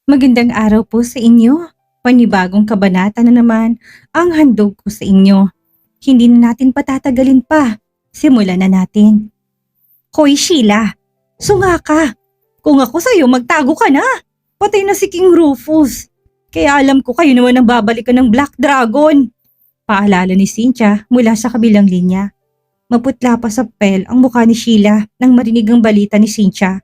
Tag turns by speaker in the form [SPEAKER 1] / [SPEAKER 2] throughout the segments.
[SPEAKER 1] Magandang araw po sa inyo. Panibagong kabanata na naman ang handog ko sa inyo. Hindi na natin patatagalin pa. Simulan na natin. Hoy Sheila, sunga ka. Kung ako sa'yo, magtago ka na. Patay na si King Rufus. Kaya alam ko kayo naman ang babalikan ng Black Dragon. Paalala ni Cynthia mula sa kabilang linya. Maputla pa sa pel ang mukha ni Sheila nang marinig ang balita ni Cynthia.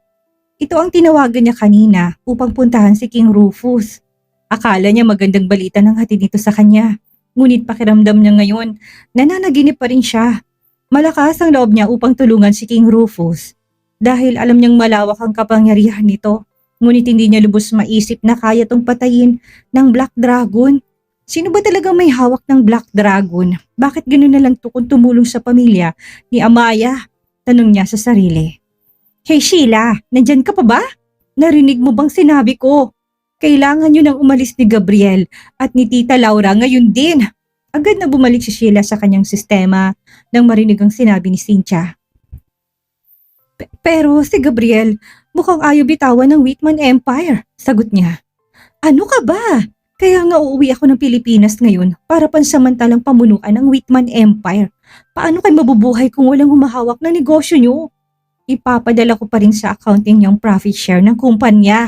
[SPEAKER 1] Ito ang tinawagan niya kanina upang puntahan si King Rufus. Akala niya magandang balita ng hatid nito sa kanya. Ngunit pakiramdam niya ngayon, nananaginip pa rin siya. Malakas ang loob niya upang tulungan si King Rufus. Dahil alam niyang malawak ang kapangyarihan nito. Ngunit hindi niya lubos maisip na kaya tong patayin ng Black Dragon. Sino ba talagang may hawak ng Black Dragon? Bakit ganoon na lang to kung tumulong sa pamilya ni Amaya? Tanong niya sa sarili. Hey Sheila, nandyan ka pa ba? Narinig mo bang sinabi ko? Kailangan nyo nang umalis ni Gabriel at ni Tita Laura ngayon din. Agad na bumalik si Sheila sa kanyang sistema nang marinig ang sinabi ni Cynthia. Pero si Gabriel, mukhang ayaw bitawan ng Whitman Empire, sagot niya. Ano ka ba? Kaya nga uuwi ako ng Pilipinas ngayon para pansamantalang pamunuan ng Whitman Empire. Paano kayo mabubuhay kung walang humahawak na negosyo nyo? Ipapadala ko pa rin sa accounting yung profit share ng kumpanya.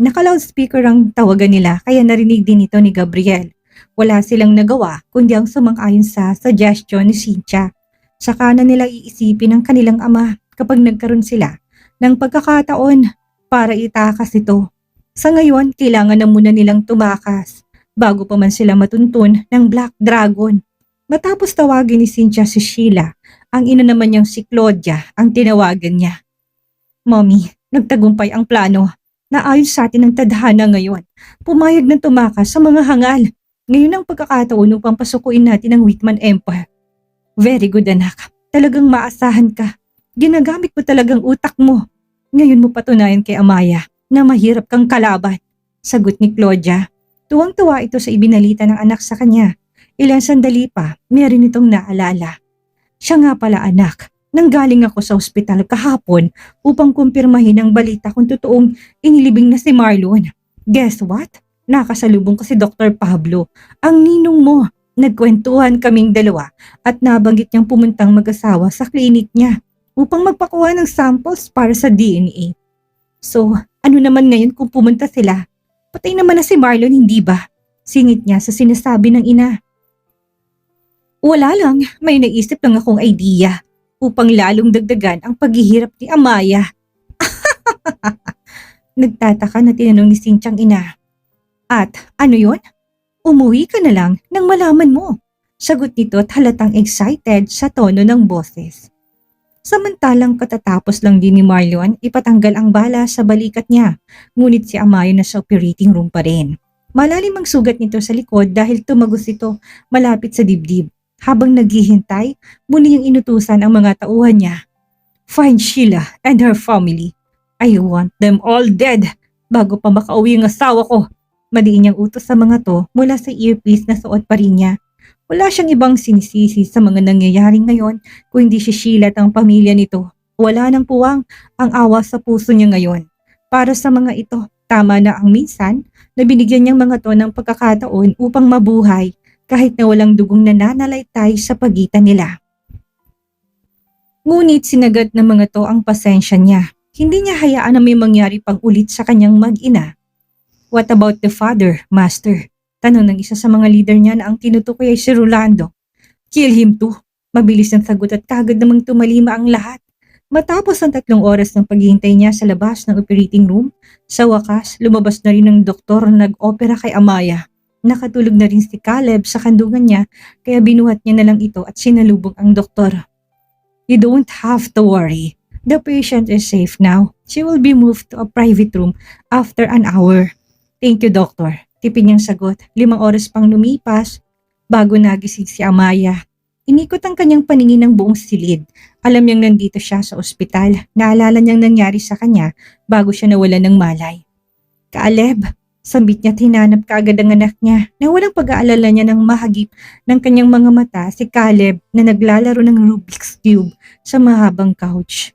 [SPEAKER 1] Naka-loudspeaker ang tawagan nila kaya narinig din ito ni Gabriel. Wala silang nagawa kundi ang sumang-ayon sa suggestion ni Cynthia. Saka na nila iisipin ng kanilang ama kapag nagkaroon sila ng pagkakataon para itakas ito. Sa ngayon, kailangan na muna nilang tumakas bago pa man sila matuntun ng Black Dragon. Matapos tawagin ni Cynthia si Sheila, ang ina naman niyang si Claudia ang tinawagan niya. Mommy, nagtagumpay ang plano. Naayon sa atin ang tadhana ngayon. Pumayag ng tumakas sa mga hangal. Ngayon ang pagkakataon upang pasukuin natin ang Whitman Empire. Very good anak. Talagang maasahan ka. Ginagamit mo talagang utak mo. Ngayon mo patunayan kay Amaya na mahirap kang kalaban. Sagot ni Claudia. Tuwang-tuwa ito sa ibinalita ng anak sa kanya. Ilang sandali pa, meron itong naalala. Siya nga pala anak, nanggaling ako sa ospital kahapon upang kumpirmahin ang balita kung totoong inilibing na si Marlon. Guess what? Nakasalubong ko si Dr. Pablo, ang ninong mo. Nagkwentuhan kaming dalawa at nabanggit niyang pumuntang mag-asawa sa klinik niya upang magpakuha ng samples para sa DNA. So, ano naman ngayon kung pumunta sila? Patay naman na si Marlon, hindi ba? Singit niya sa sinasabi ng ina. Wala lang, may naisip lang akong idea upang lalong dagdagan ang paghihirap ni Amaya. Nagtataka na tinanong ni Cynthia ang ina. At ano yon? Umuwi ka na lang nang malaman mo. Sagot nito at halatang excited sa tono ng boses. Samantalang katatapos lang din ni Marlon ipatanggal ang bala sa balikat niya, ngunit si Amaya na sa operating room pa rin. Malalim ang sugat nito sa likod dahil tumagos ito malapit sa dibdib. Habang naghihintay, muli niyang inutusan ang mga tauhan niya. Find Sheila and her family. I want them all dead bago pa makauwi ang asawa ko. Madiin niyang utos sa mga to mula sa earpiece na suot pa rin niya. Wala siyang ibang sinisisi sa mga nangyayaring ngayon kung hindi si Sheila at ang pamilya nito. Wala nang puwang ang awa sa puso niya ngayon. Para sa mga ito, tama na ang minsan na binigyan niyang mga to ng pagkakataon upang mabuhay kahit na walang dugong nananalaytay sa pagitan nila. Ngunit sinagat ng mga to ang pasensya niya. Hindi niya hayaan na may mangyari pang ulit sa kanyang mag-ina. What about the father, master? Tanong ng isa sa mga leader niya na ang tinutukoy ay si Rolando. Kill him too. Mabilis ang sagot at kagad namang tumalima ang lahat. Matapos ang 3 oras ng paghihintay niya sa labas ng operating room, sa wakas lumabas na rin ang doktor na nag-opera kay Amaya. Nakatulog na rin si Caleb sa kandungan niya kaya binuhat niya na lang ito at sinalubong ang doktor. You don't have to worry. The patient is safe now. She will be moved to a private room after an hour. Thank you, doctor. Tipid niyang sagot. 5 oras pang lumipas bago nagising si Amaya. Inikot ang kanyang paningin ng buong silid. Alam niyang nandito siya sa ospital. Naalala niyang nangyari sa kanya bago siya nawalan ng malay. Caleb, sambit niya at hinanap kaagad ang anak niya na walang pag-aalala niya ng mahagip ng kanyang mga mata si Caleb na naglalaro ng Rubik's Cube sa mahabang couch.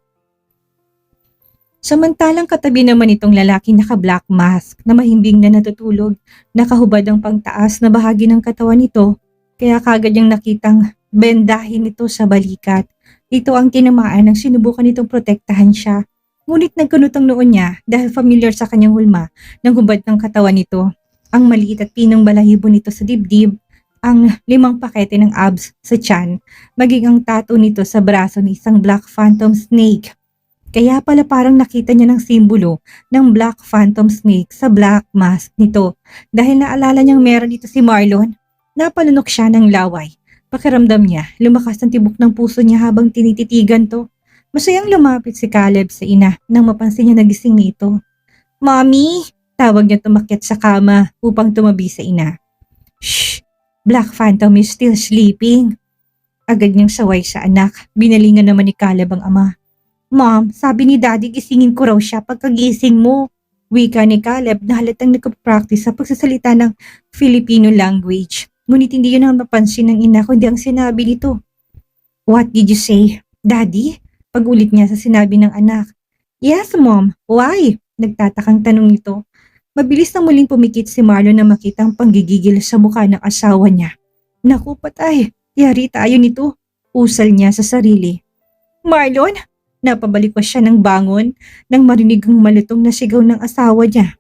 [SPEAKER 1] Samantalang katabi naman itong lalaki naka-black mask na mahimbing na natutulog, nakahubad ang pangtaas na bahagi ng katawan nito, kaya kagad niyang nakitang bendahin ito sa balikat. Ito ang tinamaan nang sinubukan nitong protektahan siya. Ngunit nagkunot ang noon niya dahil familiar sa kanyang hulma ng hubad ng katawan nito. Ang maliit at pinong balahibo nito sa dibdib, ang 5 pakete ng abs sa tiyan, maging ang tattoo nito sa braso ni isang Black Phantom Snake. Kaya pala parang nakita niya ng simbolo ng Black Phantom Snake sa black mask nito. Dahil naalala niyang meron dito si Marlon, napalunok siya ng laway. Pakiramdam niya, lumakas ang tibok ng puso niya habang tinititigan to. Masayang lumapit si Caleb sa ina nang mapansin niya nagising nito. "Mommy!" Tawag niya tumakyat sa kama upang tumabi sa ina. "Shh! Black Phantom is still sleeping." Agad niyang saway sa anak. Binalingan naman ni Caleb ang ama. "Mom, sabi ni Daddy gisingin ko raw siya pagkagising mo." Wika ni Caleb na halatang nagpa-practice sa pagsasalita ng Filipino language. Ngunit hindi yun ang napansin ng ina kundi ang sinabi nito. "What did you say, Daddy?" Pag-ulit niya sa sinabi ng anak. "Yes, Mom. Why?" Nagtatakang tanong nito. Mabilis na muling pumikit si Marlon na makita ang panggigigil sa mukha ng asawa niya. "Naku patay, yari tayo nito." Usal niya sa sarili. "Marlon?" Napabalik pa siya ng bangon nang marinig ang malutong na sigaw ng asawa niya.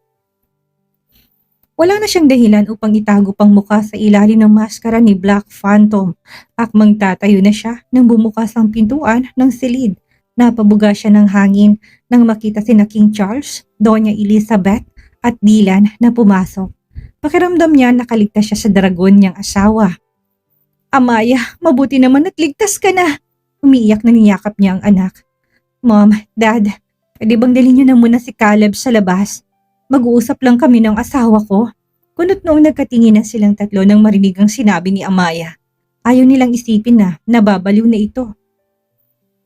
[SPEAKER 1] Wala na siyang dahilan upang itago pang mukha sa ilalim ng maskara ni Black Phantom. Akmang tatayo na siya nang bumukas ang pintuan ng silid. Napabuga siya ng hangin nang makita sina King Charles, Doña Elizabeth at Dylan na pumasok. Pakiramdam niya nakaligtas siya sa dragon niyang asawa. "Amaya, mabuti naman at ligtas ka na." Umiiyak na niyakap niya ang anak. "Mom, Dad, pwede bang dalhin niyo na muna si Caleb sa labas? Mag-uusap lang kami ng asawa ko." Kunot noong nagkatingin na silang tatlo nang marinig ang sinabi ni Amaya. Ayaw nilang isipin na nababaliw na ito.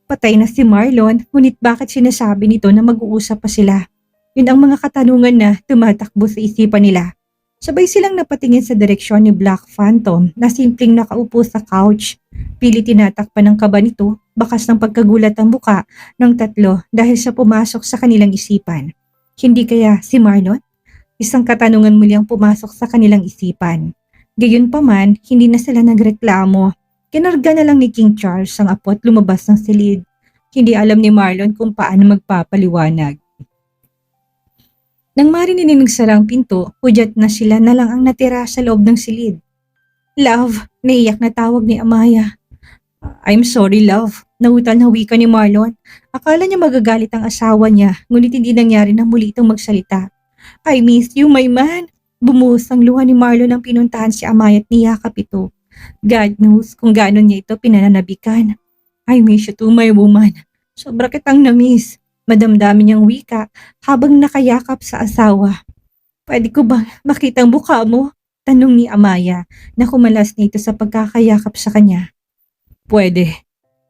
[SPEAKER 1] Patay na si Marlon, ngunit bakit sinasabi nito na mag-uusap pa sila? Yun ang mga katanungan na tumatakbo sa isipan nila. Sabay silang napatingin sa direksyon ni Black Phantom na simpleng nakaupo sa couch. Pilit tinatakpan ng kaba nito, bakas ng pagkagulat ang buka ng tatlo dahil sa pumasok sa kanilang isipan. Hindi kaya si Marlon? Isang katanungan muli ang pumasok sa kanilang isipan. Gayunpaman, hindi na sila nagreklamo. Kinarga na lang ni King Charles ang apo at lumabas ng silid. Hindi alam ni Marlon kung paano magpapaliwanag. Nang marinig ng sarang pinto, hudyat na sila na lang ang natira sa loob ng silid. "Love," naiyak na tawag ni Amaya. "I'm sorry, love," nautal na wika ni Marlon. Akala niya magagalit ang asawa niya, ngunit hindi nangyari na muli itong magsalita. "I miss you, my man." Bumuhos ang luha ni Marlon nang pinuntahan si Amaya at niyakap ito. God knows kung gaano niya ito pinananabikan. "I miss you too, my woman. Sobra kitang na-miss." Madamdamin niyang wika habang nakayakap sa asawa. "Pwede ko bang makita ang mukha mo?" Tanong ni Amaya na kumalas na ito sa pagkakayakap sa kanya. "Pwede,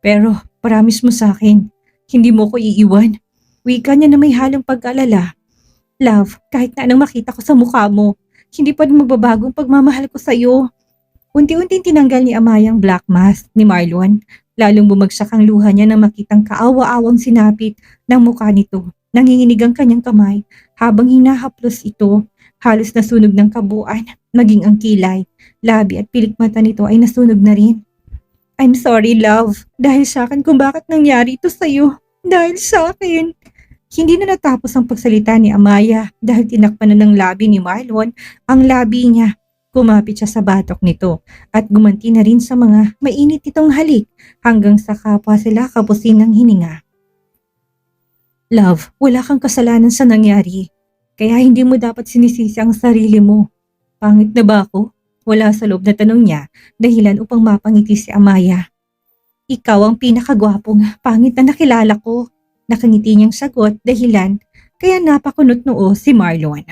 [SPEAKER 1] pero promise mo sa akin, hindi mo ko iiwan." Wika niya na may halong pag-alala. "Love, kahit na anong makita ko sa mukha mo, hindi pa rin magbabagong pagmamahal ko sa iyo." Unti-unting tinanggal ni Amaya ang black mask ni Marlon. Lalong bumagsak ang luha niya nang makitang kaawa-awang sinapit ng mukha nito. Nanginginig ang kanyang kamay habang hinahaplos ito. Halos nasunog ng kabuuan, maging ang kilay, labi at pilik mata nito ay nasunog na rin. "I'm sorry, love. Dahil sa akin kung bakit nangyari ito sa'yo. Dahil sa akin." Hindi na natapos ang pagsalita ni Amaya dahil tinakpan na ng labi ni Marlon ang labi niya. Kumapit siya sa batok nito at gumanti na rin sa mga mainit itong halik hanggang sa kapwa sila kapusin ng hininga. "Love, wala kang kasalanan sa nangyari. Kaya hindi mo dapat sinisisi ang sarili mo. Pangit na ba ako?" Wala sa loob na tanong niya, dahilan upang mapangiti si Amaya. "Ikaw ang pinakagwapong pangit na nakilala ko." Nakangiti niyang sagot, dahilan kaya napakunot noo si Marlon.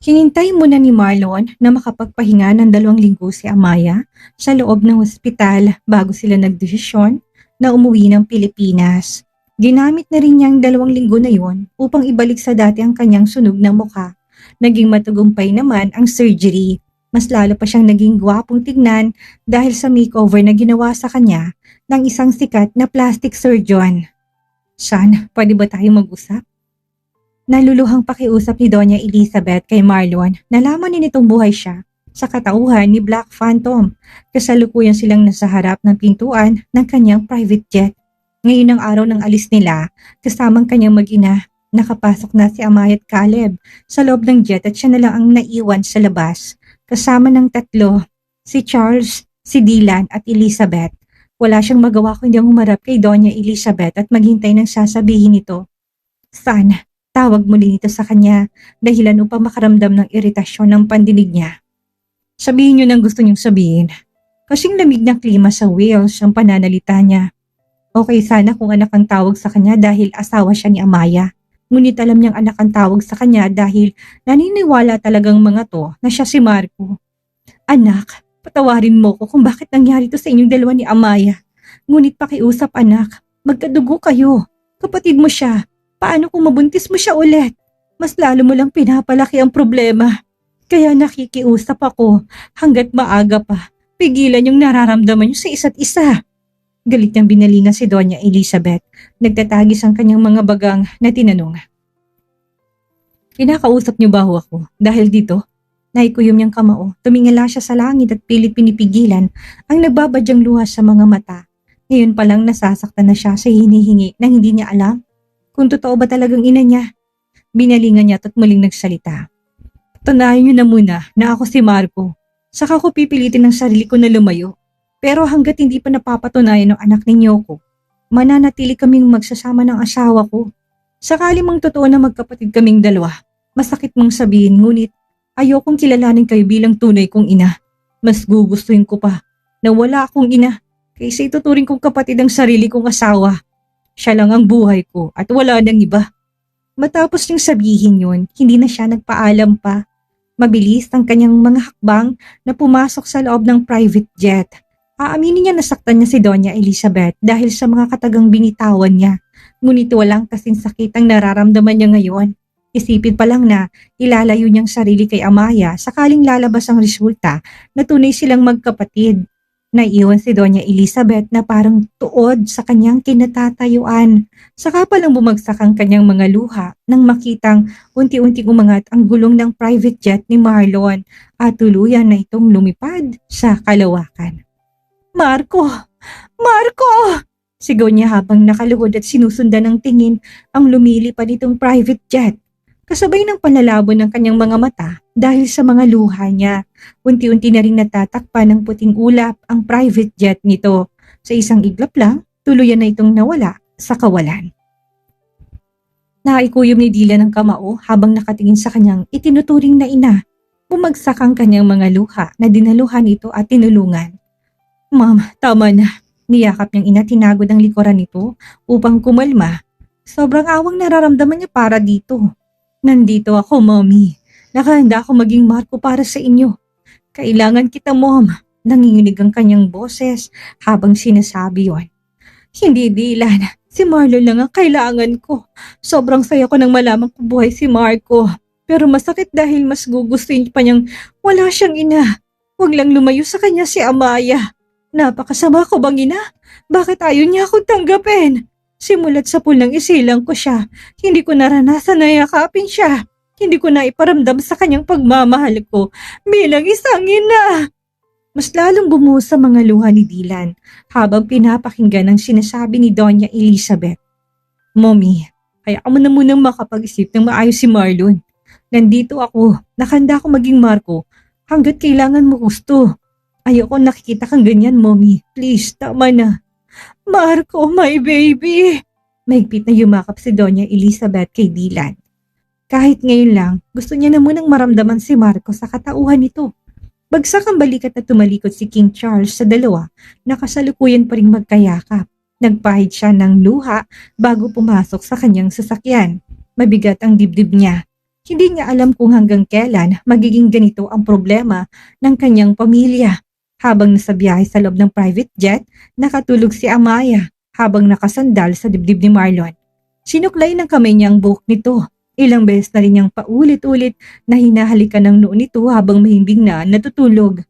[SPEAKER 1] Hinintay muna ni Marlon na makapagpahinga ng 2 linggo si Amaya sa loob ng ospital bago sila nagdesisyon na umuwi ng Pilipinas. Ginamit na rin niyang 2 linggo na yon upang ibalik sa dati ang kanyang sunog na mukha. Naging matagumpay naman ang surgery. Mas lalo pa siyang naging gwapong tignan dahil sa makeover na ginawa sa kanya ng isang sikat na plastic surgeon. "Sean, pwede ba tayo mag-usap?" Naluluhang pakiusap ni Doña Elizabeth kay Marlon. Nalaman ni nitong buhay siya sa katauhan ni Black Phantom. Kasalukuyan silang nasa harap ng pintuan ng kanyang private jet. Ngayon ang araw ng alis nila, kasamang kanyang mag-ina, nakapasok na si Amaya at Caleb sa loob ng jet at siya na lang ang naiwan sa labas. Kasama ng tatlo, si Charles, si Dylan at Elizabeth. Wala siyang magawa kundi ang humarap kay Doña Elizabeth at maghintay ng sasabihin nito. Sana, tawag muli nito sa kanya dahilan upang makaramdam ng iritasyon ng pandinig niya. Sabihin niyo nang gusto niyong sabihin. Kasing lamig ng klima sa Wales ang pananalita niya. Okay sana kung anak ang tawag sa kanya dahil asawa siya ni Amaya. Ngunit alam niyang anak ang tawag sa kanya dahil naniniwala talagang mga to na siya si Marco. Anak, patawarin mo ko kung bakit nangyari to sa inyong dalawa ni Amaya. Ngunit pakiusap anak, magkadugo kayo. Kapatid mo siya. Paano kung mabuntis mo siya ulit? Mas lalo mo lang pinapalaki ang problema. Kaya nakikiusap ako hanggat maaga pa. Pigilan yung nararamdaman niyo sa isa't isa. Galit niyang binalingan si Doña Elizabeth. Nagtatagis ang kanyang mga bagang na tinanong. Kinakausap niyo ba ho ako? Dahil dito, naikuyom niyang kamao. Tumingala siya sa langit at pilit pinipigilan ang nagbabadyang luha sa mga mata. Ngayon pa lang nasasaktan na siya sa hinihingi na hindi niya alam kung totoo ba talagang ina niya. Binalingan niya at muling nagsalita. Patunayan niyo na muna na ako si Marco. Saka ko pipilitin ng sarili ko na lumayo. Pero hanggat hindi pa napapatunayan ng anak ninyo ko, mananatili kaming magsasama ng asawa ko. Sakali mang totoo na magkapatid kaming dalawa, masakit mang sabihin ngunit ayokong kilalanin kayo bilang tunay kong ina. Mas gugustuhin ko pa na wala akong ina kaysa ituturing kong kapatid ang sarili kong asawa. Siya lang ang buhay ko at wala nang iba. Matapos niyang sabihin yun, hindi na siya nagpaalam pa. Mabilis ang kanyang mga hakbang na pumasok sa loob ng private jet. Aaminin niya nasaktan niya si Doña Elizabeth dahil sa mga katagang binitawan niya. Ngunit walang kasing sakit ang nararamdaman niya ngayon. Isipin pa lang na ilalayo niyang sarili kay Amaya sakaling lalabas ang resulta na tunay silang magkapatid. Naiiwan si Doña Elizabeth na parang tuod sa kanyang kinatatayuan. Saka palang bumagsak ang kanyang mga luha nang makitang unti-unting umangat ang gulong ng private jet ni Marlon at tuluyan na itong lumipad sa kalawakan. Marco! Marco! Sigaw niya habang nakaluhod at sinusundan ng tingin ang lumilipad itong private jet. Kasabay ng panlalabo ng kanyang mga mata dahil sa mga luha niya. Unti-unti na rin natatakpan ng puting ulap ang private jet nito. Sa isang iglap lang, tuluyan na itong nawala sa kawalan. Naikuyom ni Dylan ng kamao habang nakatingin sa kanyang itinuturing na ina. Bumagsak ang kanyang mga luha na dinaluhan ito at tinulungan. Ma'am, tama na. Niyakap niyang ina tinagod ang likuran nito upang kumalma. Sobrang awang nararamdaman niya para dito. Nandito ako, Mommy. Nakahanda ako maging Marco para sa inyo. Kailangan kita, Mom. Nanginginig ang kanyang boses habang sinasabi yon. Hindi, Dylan. Si Marlon lang ang kailangan ko. Sobrang saya ko nang malaman kung buhay si Marco. Pero masakit dahil mas gugustuhin pa niyang wala siyang ina. Huwag lang lumayo sa kanya si Amaya. Napakasama ko bang ina? Bakit ayaw niya akong tanggapin? Simulat sa pulang isilang ko siya. Hindi ko naranasan na yakapin siya. Hindi ko na iparamdam sa kanyang pagmamahal ko bilang isang ina. Mas lalong bumuhos sa mga luha ni Dylan habang pinapakinggan ang sinasabi ni Doña Elizabeth. Mommy, kaya mo na munang makapag-isip ng maayos si Marlon. Nandito ako, nakahanda ako maging Marco hanggat kailangan mo gusto. Ayoko nakikita kang ganyan, Mommy. Please, tama na. Marco, my baby! Mahigpit na yumakap si Doña Elizabeth kay Dylan. Kahit ngayon lang, gusto niya na munang maramdaman si Marco sa katauhan nito. Bagsak ang balikat at tumalikod si King Charles sa dalawa na kasalukuyan pa rin magkayakap. Nagpahid siya ng luha bago pumasok sa kanyang sasakyan. Mabigat ang dibdib niya. Hindi niya alam kung hanggang kailan magiging ganito ang problema ng kanyang pamilya. Habang nasa biyahe sa loob ng private jet, nakatulog si Amaya habang nakasandal sa dibdib ni Marlon. Sinuklay ng kamay niya ang buhok nito. Ilang beses na rin niyang paulit-ulit na hinahalikan ng noo nito habang mahimbing na natutulog.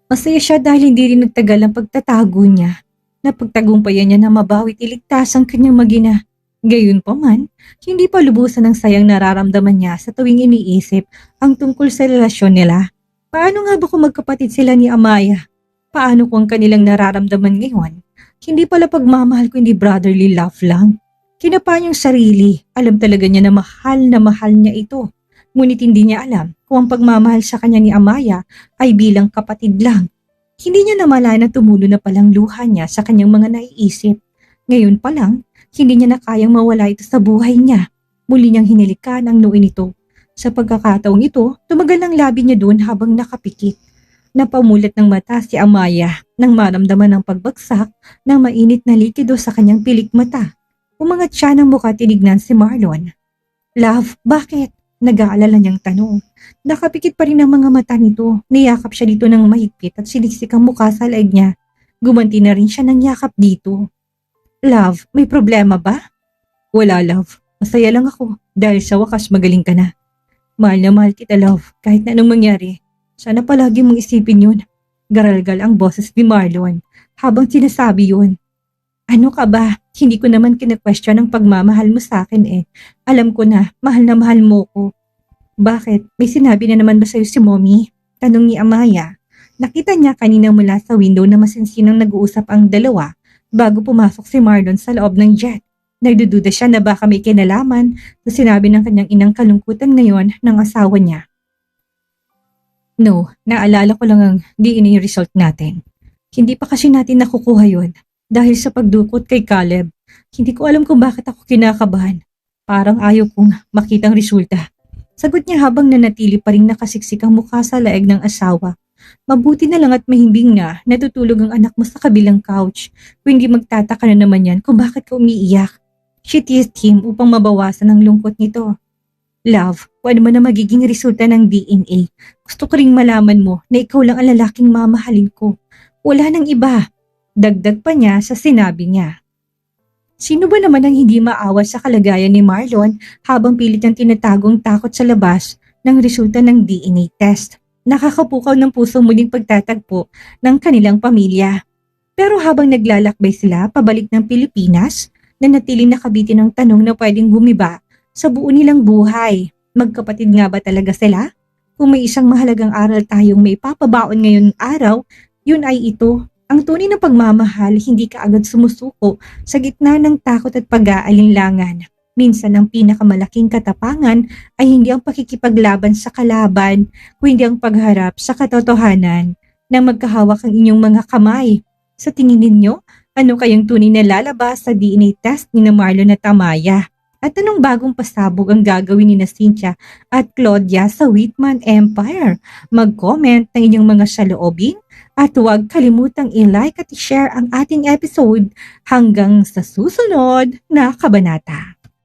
[SPEAKER 1] Masaya siya dahil hindi rin nagtagal ang pagtatago niya. Napagtagumpayan niya na mabawit iligtas ang kanyang mag-ina. Gayunpaman, hindi pa lubusan ng sayang nararamdaman niya sa tuwing iniisip ang tungkol sa relasyon nila. Paano nga ba kung magkapatid sila ni Amaya? Paano kung ang kanilang nararamdaman ngayon? Hindi pala pagmamahal kundi brotherly love lang. Kinapa niyang sarili, alam talaga niya na mahal niya ito. Ngunit hindi niya alam kung ang pagmamahal sa kanya ni Amaya ay bilang kapatid lang. Hindi niya namala na tumulo na palang luha niya sa kanyang mga naiisip. Ngayon pa lang, hindi niya na kayang mawala ito sa buhay niya. Muli niyang hinilikan ang noo nito. Sa pagkakataong ito, tumagal ang labi niya doon habang nakapikit. Napamulat ng mata si Amaya nang maramdaman ng pagbagsak ng mainit na likido sa kanyang pilik mata. Umangat siya ng mukha tinignan si Marlon. Love, bakit? Nag-aalala niyang tanong. Nakapikit pa rin ang mga mata nito. Niyakap siya dito ng mahigpit at siniksik ang mukha sa leeg niya. Gumanti na rin siya ng yakap dito. Love, may problema ba? Wala, love. Masaya lang ako dahil sa wakas magaling ka na. Mahal na mahal kita, love, kahit na anong mangyari. Sana palagi mong isipin yun. Garalgal ang boses ni Marlon habang sinasabi yun. Ano ka ba? Hindi ko naman kina-question ang pagmamahal mo sa akin eh. Alam ko na mahal mo ko. Bakit? May sinabi na naman ba sa'yo si Mommy? Tanong ni Amaya. Nakita niya kanina mula sa window na masinsinang nag-uusap ang dalawa bago pumasok si Marlon sa loob ng jet. Nagdududa siya na baka may kinalaman sa sinabi ng kanyang inang kalungkutan ngayon ng asawa niya. No, naalala ko lang ang DNA result natin. Hindi pa kasi natin nakukuha yun dahil sa pagdukot kay Caleb. Hindi ko alam kung bakit ako kinakabahan. Parang ayaw kong makitang resulta. Sagot niya habang nanatili pa rin nakasiksik ang mukha sa leeg ng asawa. Mabuti na lang at mahimbing na natutulog ang anak mo sa kabilang couch. Kung hindi magtataka na naman yan kung bakit ka umiiyak. She teased him upang mabawasan ang lungkot nito. Love, kung ano man na magiging resulta ng DNA, gusto ko ring malaman mo na ikaw lang ang lalaking mamahalin ko. Wala nang iba. Dagdag pa niya sa sinabi niya. Sino ba naman ang hindi maawa sa kalagayan ni Marlon habang pilit niyang tinatagong takot sa labas ng resulta ng DNA test? Nakakapukaw ng puso muling pagtatagpo ng kanilang pamilya. Pero habang naglalakbay sila pabalik ng Pilipinas, nanatiling nakabitin ang tanong na pwedeng gumiba sa buo nilang buhay. Magkapatid nga ba talaga sila? Kung may isang mahalagang aral tayong may papabaon ngayong araw, yun ay ito. Ang tunay na pagmamahal hindi kaagad sumusuko sa gitna ng takot at pag-aalinlangan. Minsan ang pinakamalaking katapangan ay hindi ang pakikipaglaban sa kalaban, kundi ang pagharap sa katotohanan na magkahawak ang inyong mga kamay. Sa tingin ninyo, ano kayang tunay na lalabas sa DNA test ni Marlon at Amaya? At anong bagong pasabog ang gagawin ni Cynthia at Claudia sa Whitman Empire? Mag-comment ng inyong mga saloobin at huwag kalimutang i-like at i-share ang ating episode hanggang sa susunod na kabanata.